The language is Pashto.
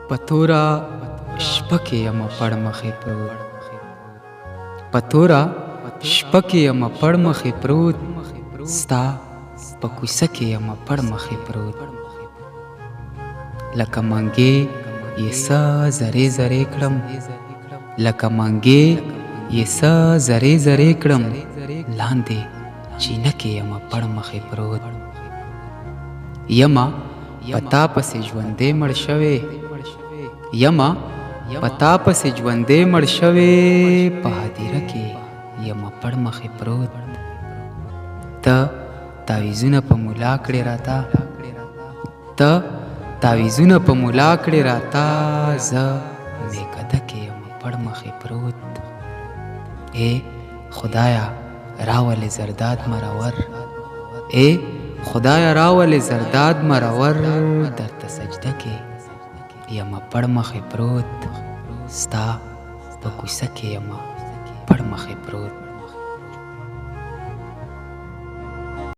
پتورا شپکې یم پړ مخې پروت، پتورا شپکې یم پړ مخې پروت، ستا په کوڅه کې یم پړ مخې پروت. لکه منګې یې څه زرې زرې کړم، لکه منګې یې څه زرې زرې کړم، لاندې چینه کې یم پړ مخې پروت. یما پتا پسې ژوندې مړ شوې، یما پتا پسې ژوندې مړ شوې، په هدیره کې یم پړ مخې پروت. ته تعویذونه په ملا کړې راته، ته تعویذونه په ملا کړې راته، زه میکده کې یم پړ مخې پروت. ای خدایا راولې زرداد مرور، ای خدایا راولې زرداد مرور، درته سجده کې یم پړ مخې پروت، ستا په کوڅه کې یم پړ مخې پروت.